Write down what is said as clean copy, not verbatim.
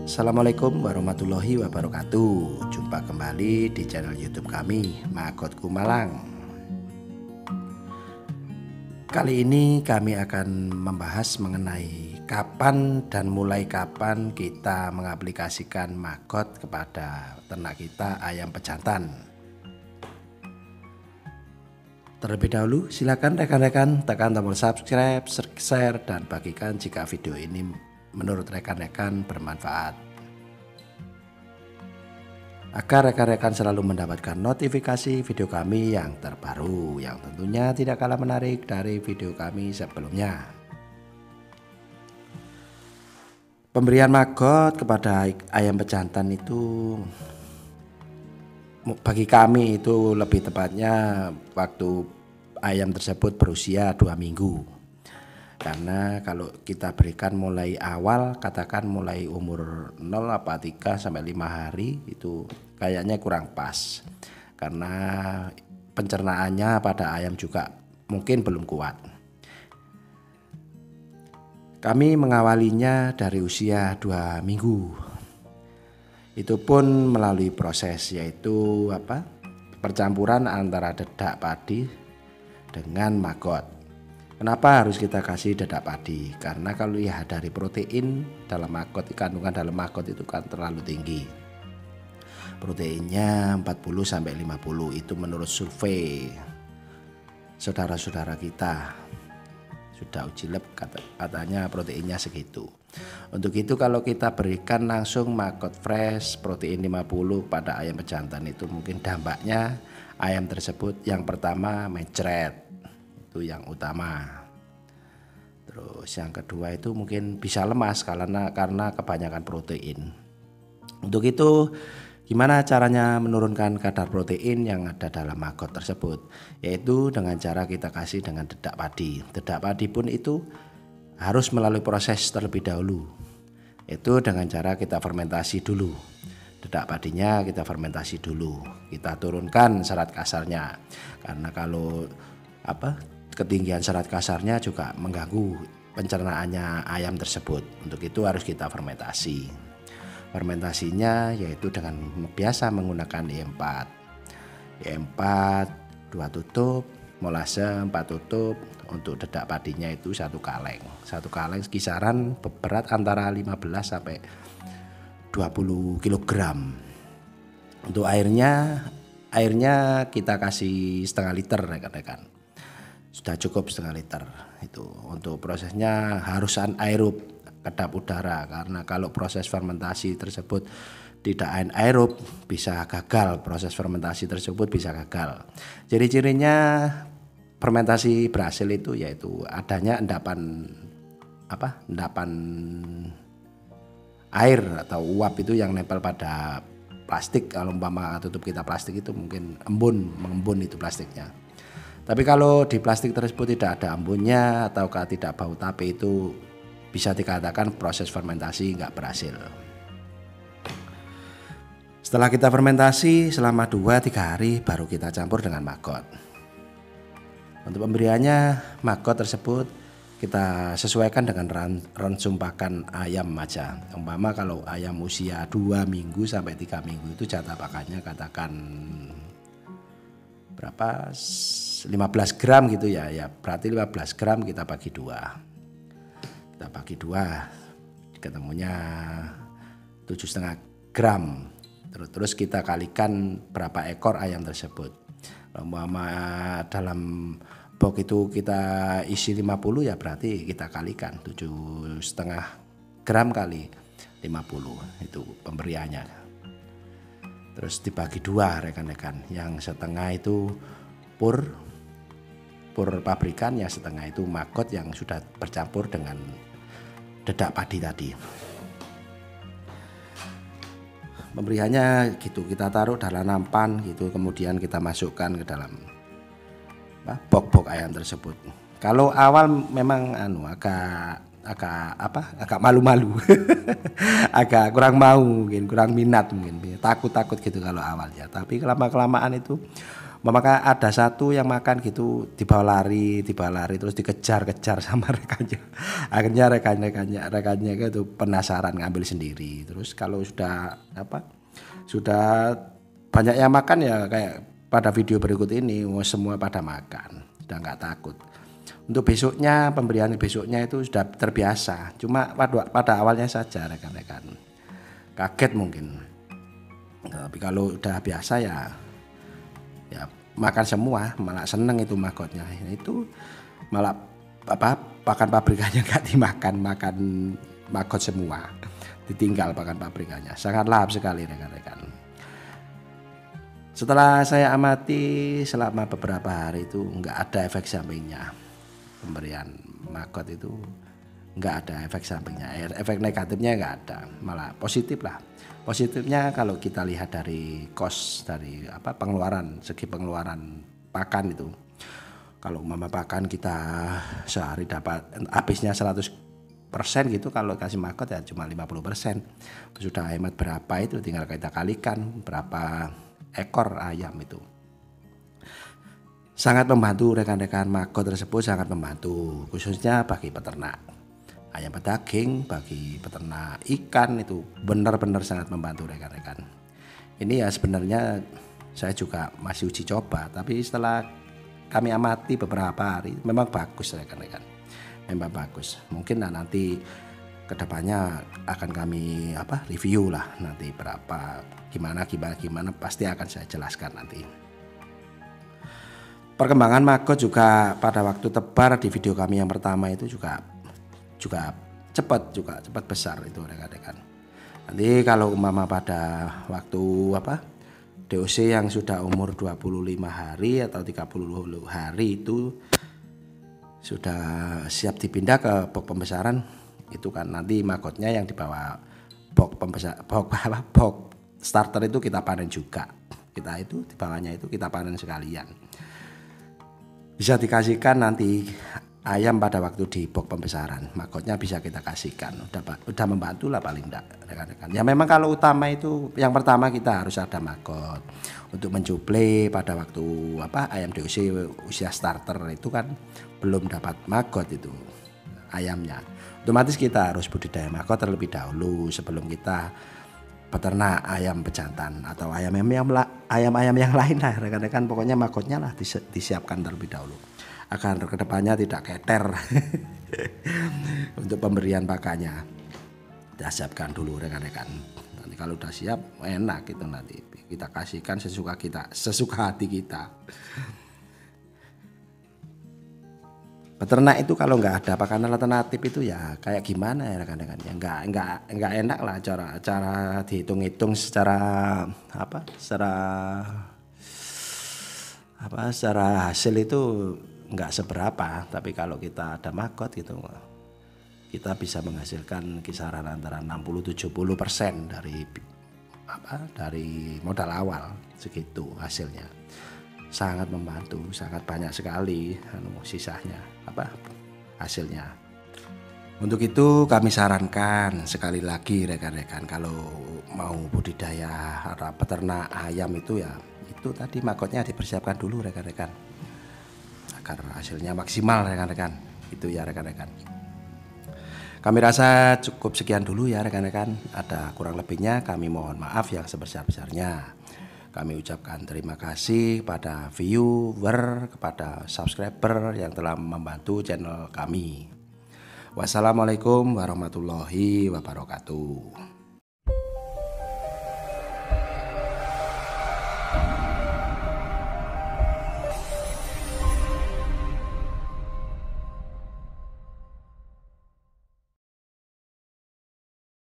Assalamualaikum warahmatullahi wabarakatuh. Jumpa kembali di channel YouTube kami, Magotku Malang. Kali ini kami akan membahas mengenai kapan dan mulai kapan kita mengaplikasikan magot kepada ternak kita ayam pejantan. Terlebih dahulu silakan rekan-rekan tekan tombol subscribe, share, dan bagikan jika video ini menurut rekan-rekan bermanfaat, agar rekan-rekan selalu mendapatkan notifikasi video kami yang terbaru, yang tentunya tidak kalah menarik dari video kami sebelumnya. Pemberian magot kepada ayam pejantan itu bagi kami itu lebih tepatnya waktu ayam tersebut berusia 2 minggu. Karena kalau kita berikan mulai awal, katakan mulai umur 0 apa 3 sampai 5 hari itu kayaknya kurang pas. Karena pencernaannya pada ayam juga mungkin belum kuat. Kami mengawalinya dari usia 2 minggu. Itu pun melalui proses yaitu percampuran antara dedak padi dengan magot. Kenapa harus kita kasih dedak padi? Karena kalau ya dari protein dalam magot, kandungan dalam magot itu kan terlalu tinggi. Proteinnya 40 sampai 50 itu menurut survei saudara-saudara kita. Sudah uji lab katanya proteinnya segitu. Untuk itu kalau kita berikan langsung magot fresh protein 50 pada ayam pejantan itu mungkin dampaknya ayam tersebut yang pertama mencret. Itu yang utama. Terus yang kedua itu mungkin bisa lemas karena kebanyakan protein. Untuk itu gimana caranya menurunkan kadar protein yang ada dalam magot tersebut? Yaitu dengan cara kita kasih dengan dedak padi. Dedak padi pun itu harus melalui proses terlebih dahulu. Itu dengan cara kita fermentasi dulu. Dedak padinya kita fermentasi dulu. Kita turunkan serat kasarnya. Karena kalau ketinggian serat kasarnya juga mengganggu pencernaannya ayam tersebut. Untuk itu harus kita fermentasi. Fermentasinya yaitu dengan biasa menggunakan E4. E4 2 tutup, molase 4 tutup. Untuk dedak padinya itu 1 kaleng. 1 kaleng kisaran berat antara 15 sampai 20 kg. Untuk airnya kita kasih setengah liter rekan-rekan. Sudah cukup setengah liter. Itu untuk prosesnya harus anaerob, kedap udara, karena kalau proses fermentasi tersebut tidak anaerob bisa gagal, proses fermentasi tersebut bisa gagal. Ciri-cirinya fermentasi berhasil itu yaitu adanya endapan air atau uap itu yang nempel pada plastik. Kalau umpama tutup kita plastik itu mungkin mengembun itu plastiknya. Tapi kalau di plastik tersebut tidak ada embunnya atau tidak bau tape, itu bisa dikatakan proses fermentasi nggak berhasil. Setelah kita fermentasi selama 2-3 hari baru kita campur dengan magot. Untuk pemberiannya magot tersebut kita sesuaikan dengan ransum pakan ayam aja. Umpama kalau ayam usia 2 minggu sampai 3 minggu itu jatah pakannya katakan berapa, 15 gram gitu ya, berarti 15 gram kita bagi 2. Kita bagi 2 ketemunya 7,5 gram. Terus kita kalikan berapa ekor ayam tersebut. Umpama dalam box itu kita isi 50 ya berarti kita kalikan 7,5 gram kali 50 itu pemberiannya. Terus dibagi 2 rekan-rekan, yang setengah itu pur pabrikan, yang setengah itu magot yang sudah bercampur dengan dedak padi tadi. Pemberiannya gitu, kita taruh dalam nampan gitu, kemudian kita masukkan ke dalam box ayam tersebut. Kalau awal memang agak malu-malu, agak kurang mau, mungkin kurang minat, mungkin takut gitu kalau awalnya. Tapi lama-kelamaan itu Maka ada satu yang makan gitu dibawa lari terus dikejar-kejar sama rekannya. Akhirnya rekannya itu penasaran ngambil sendiri. Terus kalau sudah banyak yang makan ya kayak pada video berikut ini semua pada makan, sudah nggak takut. Untuk besoknya, pemberian besoknya itu sudah terbiasa. Cuma pada awalnya saja rekan-rekan kaget mungkin. Tapi kalau udah biasa ya makan semua, malah seneng itu magotnya. Itu malah pakan pabrikannya nggak dimakan, makan magot semua, ditinggal pakan pabrikannya. Sangat lahap sekali rekan-rekan. Setelah saya amati selama beberapa hari itu nggak ada efek sampingnya. Pemberian magot itu nggak ada efek sampingnya, efek negatifnya nggak ada, malah positif lah. Positifnya kalau kita lihat dari segi pengeluaran pakan itu, kalau mama pakan kita sehari dapat habisnya 100% gitu, kalau kasih magot ya cuma 50%. Sudah hemat berapa itu tinggal kita kalikan berapa ekor ayam itu. Sangat membantu rekan-rekan, magot tersebut sangat membantu khususnya bagi peternak ayam pedaging, bagi peternak ikan itu benar-benar sangat membantu rekan-rekan. Ini ya sebenarnya saya juga masih uji coba, tapi setelah kami amati beberapa hari memang bagus rekan-rekan, memang bagus. Mungkin nanti kedepannya akan kami review lah, nanti berapa gimana pasti akan saya jelaskan nanti. Perkembangan magot juga pada waktu tebar di video kami yang pertama itu juga cepat besar itu rekan-rekan. Nanti kalau umpama pada waktu DOC yang sudah umur 25 hari atau 30 hari itu sudah siap dipindah ke box pembesaran, itu kan nanti magotnya yang dibawa box starter itu kita panen juga. Kita itu di bawahnya itu kita panen sekalian. Bisa dikasihkan nanti ayam pada waktu di box pembesaran, magotnya bisa kita kasihkan. Udah membantu lah paling enggak rekan-rekan. Ya memang kalau utama itu yang pertama kita harus ada magot untuk mencuplai pada waktu ayam DOC usia starter itu kan belum dapat magot itu ayamnya. Otomatis kita harus budidaya magot terlebih dahulu sebelum kita peternak ayam pejantan atau ayam-ayam yang lain lah rekan-rekan. Pokoknya magotnya lah disiapkan terlebih dahulu agar kedepannya tidak keter. Untuk pemberian pakannya kita siapkan dulu rekan-rekan. Nanti kalau udah siap enak itu nanti kita kasihkan sesuka hati kita. Peternak itu kalau nggak ada pakan alternatif itu ya kayak gimana ya rekan-rekan, ya nggak enak lah cara dihitung-hitung secara hasil itu nggak seberapa. Tapi kalau kita ada magot gitu kita bisa menghasilkan kisaran antara 60-70% dari modal awal, segitu hasilnya. Sangat membantu, sangat banyak sekali sisanya hasilnya. Untuk itu kami sarankan sekali lagi rekan-rekan, kalau mau budidaya peternak ayam itu ya itu tadi magotnya dipersiapkan dulu rekan-rekan agar hasilnya maksimal rekan-rekan. Itu ya rekan-rekan. Kami rasa cukup sekian dulu ya rekan-rekan. Ada kurang lebihnya kami mohon maaf yang sebesar-besarnya. Kami ucapkan terima kasih kepada viewer, kepada subscriber yang telah membantu channel kami. Wassalamualaikum warahmatullahi wabarakatuh.